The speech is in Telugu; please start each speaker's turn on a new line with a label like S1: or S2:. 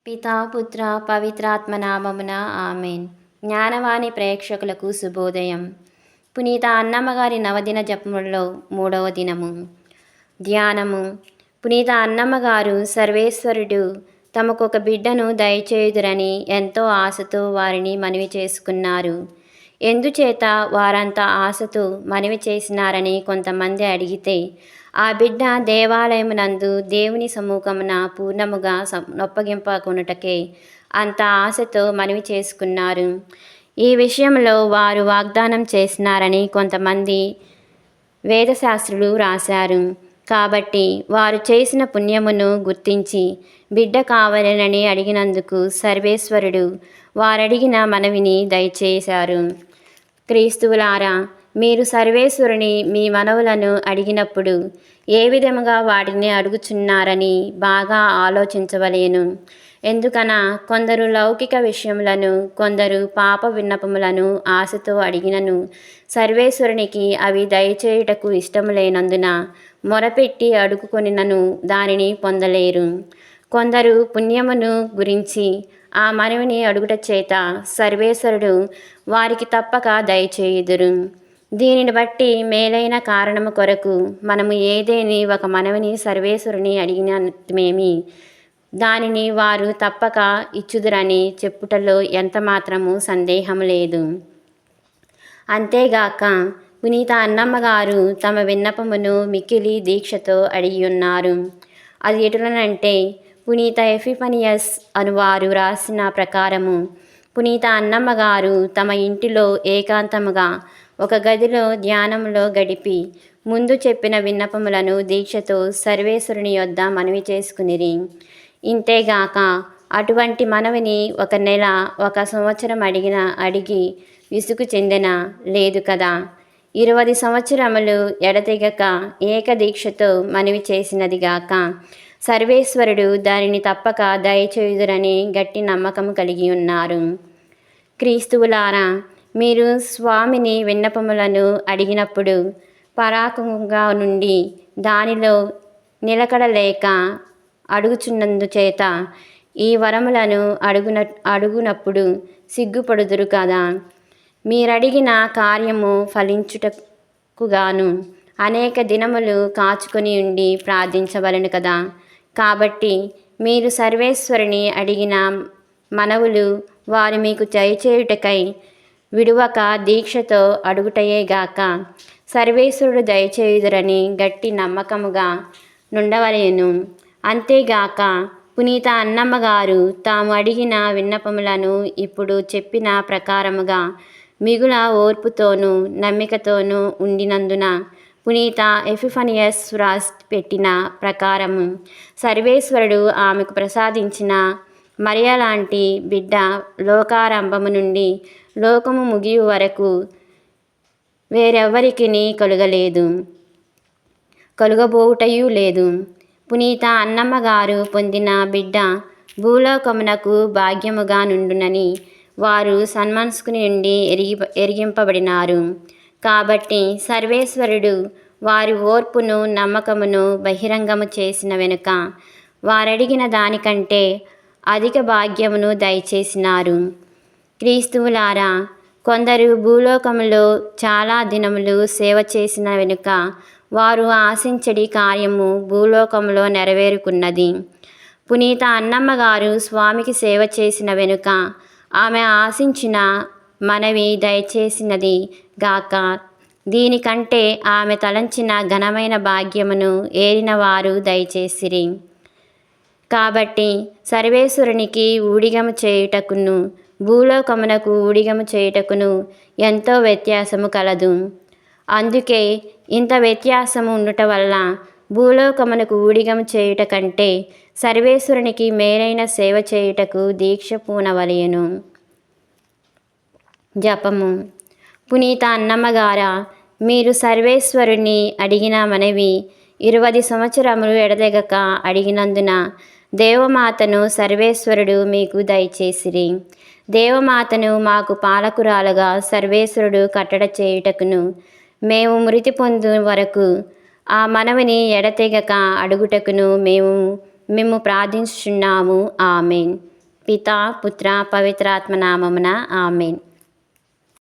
S1: పితా పుత్ర పవిత్రాత్మ నామమున ఆమెన్. జ్ఞానవాణి ప్రేక్షకులకు శుభోదయం. పునీత అన్నమ్మగారి నవదిన జపములలో 3వ దినము. ధ్యానము. పునీత అన్నమ్మగారు సర్వేశ్వరుడు తమకొక బిడ్డను దయచేయుదురని ఎంతో ఆశతో వారిని మనవి చేసుకున్నారు. ఎందుచేత వారంత ఆశతో మనవి చేసినారని కొంతమంది అడిగితే, ఆ బిడ్డ దేవాలయమునందు దేవుని సముఖమున పూర్ణముగా నొప్పగింపకొనుటకే అంత ఆశతో మనవి చేసుకున్నారు. ఈ విషయంలో వారు వాగ్దానం చేసినారని కొంతమంది వేదశాస్త్రులు రాశారు. కాబట్టి వారు చేసిన పుణ్యమును గుర్తించి బిడ్డ కావాలనని అడిగినందుకు సర్వేశ్వరుడు వారడిగిన మనవిని దయచేశారు. క్రీస్తువులారా, మీరు సర్వేశ్వరుని మీ మనవులను అడిగినప్పుడు ఏ విధముగా వాటిని అడుగుచున్నారని బాగా ఆలోచించవలేను. ఎందుకనా కొందరు లౌకిక విషయములను, కొందరు పాప విన్నపములను ఆశతో అడిగినను సర్వేశ్వరునికి అవి దయచేయుటకు ఇష్టము లేనందున మొరపెట్టి అడుగుకొనినను దానిని పొందలేరు. కొందరు పుణ్యమును గురించి ఆ మనవిని అడుగుట చేత సర్వేశ్వరుడు వారికి తప్పక దయచేయుదురు. దీనిని బట్టి మేలైన కారణము కొరకు మనము ఏదేని ఒక మనవిని సర్వేశ్వరుని అడిగినమేమి దానిని వారు తప్పక ఇచ్చుదురని చెప్పుటలో ఎంతమాత్రము సందేహం లేదు. అంతేగాక పునీత అన్నమ్మగారు తమ విన్నపమును మిక్కిలి దీక్షతో అడిగియున్నారు. అది ఎటులనంటే, పునీత ఎపిఫనియస్ అనువారు రాసిన ప్రకారము పునీత అన్నమ్మగారు తమ ఇంటిలో ఏకాంతముగా ఒక గదిలో ధ్యానములో గడిపి ముందు చెప్పిన విన్నపములను దీక్షతో సర్వేశ్వరుని యొద్ద మనవి చేసుకునిరి. ఇంతేగాక అటువంటి మనవిని 1 నెల 1 సంవత్సరం అడిగి విసుగు చెందిన లేదు కదా. 20 సంవత్సరములు ఎడతెగక ఏకదీక్షతో మనవి చేసినదిగాక సర్వేశ్వరుడు దానిని తప్పక దయచేయుదురని గట్టి నమ్మకము కలిగి ఉన్నారు. క్రీస్తువులారా, మీరు స్వామిని విన్నపములను అడిగినప్పుడు పరాకుగా నుండి దానిలో నిలకడలేక అడుగుచున్నందుచేత ఈ వరములను అడుగునప్పుడు సిగ్గుపడుదురు కదా. మీరడిగిన కార్యము ఫలించుటకుగాను అనేక దినములు కాచుకొని ఉండి ప్రార్థించవలెను కదా. కాబట్టి మీరు సర్వేశ్వరుని అడిగిన మనవులు వారు మీకు దయచేయుటకై విడువక దీక్షతో అడుగుటయేగాక సర్వేశ్వరుడు దయచేయుదురని గట్టి నమ్మకముగా నుండవలెను. అంతేగాక పునీత అన్నమ్మగారు తాము అడిగిన విన్నపములను ఇప్పుడు చెప్పిన ప్రకారముగా మిగుల ఓర్పుతోనూ నమ్మికతోనూ ఉండినందున పునీత ఎపిఫనియస్ రాసి పెట్టిన ప్రకారము సర్వేశ్వరుడు ఆమెకు ప్రసాదించిన మరియలాంటి బిడ్డ లోకారంభము నుండి లోకము ముగియు వరకు వేరెవ్వరికిని కలుగలేదు, కలుగబోవుటయూ లేదు. పునీత అన్నమ్మగారు పొందిన బిడ్డ భూలోకమునకు భాగ్యముగా నుండునని వారు సన్మనస్కుని నుండి ఎరిగింపబడినారు. కాబట్టి సర్వేశ్వరుడు వారి ఓర్పును నమ్మకమును బహిరంగము చేసిన వెనుక వారడిగిన దానికంటే అధిక భాగ్యమును దయచేసినారు. క్రీస్తువులారా, కొందరు భూలోకములో చాలా దినములు సేవ చేసిన వెనుక వారు ఆశించడి కార్యము భూలోకములో నెరవేరుకున్నది. పునీత అన్నమ్మగారు స్వామికి సేవ చేసిన వెనుక ఆమె ఆశించిన మనవి దయచేసినది గాక దీనికంటే ఆమె తలంచిన ఘనమైన భాగ్యమును ఏరిన వారు దయచేసిరి. కాబట్టి సర్వేశ్వరునికి ఊడిగము చేయుటకును భూలోకమునకు ఊడిగము చేయుటకును ఎంతో వ్యత్యాసము కలదు. అందుకే ఇంత వ్యత్యాసము ఉండుట వల్ల భూలోకమునకు ఊడిగము చేయుట కంటే సర్వేశ్వరునికి మేలైన సేవ చేయుటకు దీక్ష పూనవలెను. జపము. పునీత అన్నమ్మగారా, మీరు సర్వేశ్వరుని అడిగిన మనవి 20 సంవత్సరములు ఎడతెగక అడిగినందున దేవమాతను సర్వేశ్వరుడు మీకు దయచేసిరి. దేవమాతను మాకు పాలకురాలుగా సర్వేశ్వరుడు కట్టడ చేయుటకును మేము మృతి పొందు వరకు ఆ మనవిని ఎడతెగక అడుగుటకును మేము ప్రార్థించుచున్నాము. ఆమెన్. పితా పుత్ర పవిత్రాత్మ నామమున ఆమేన్.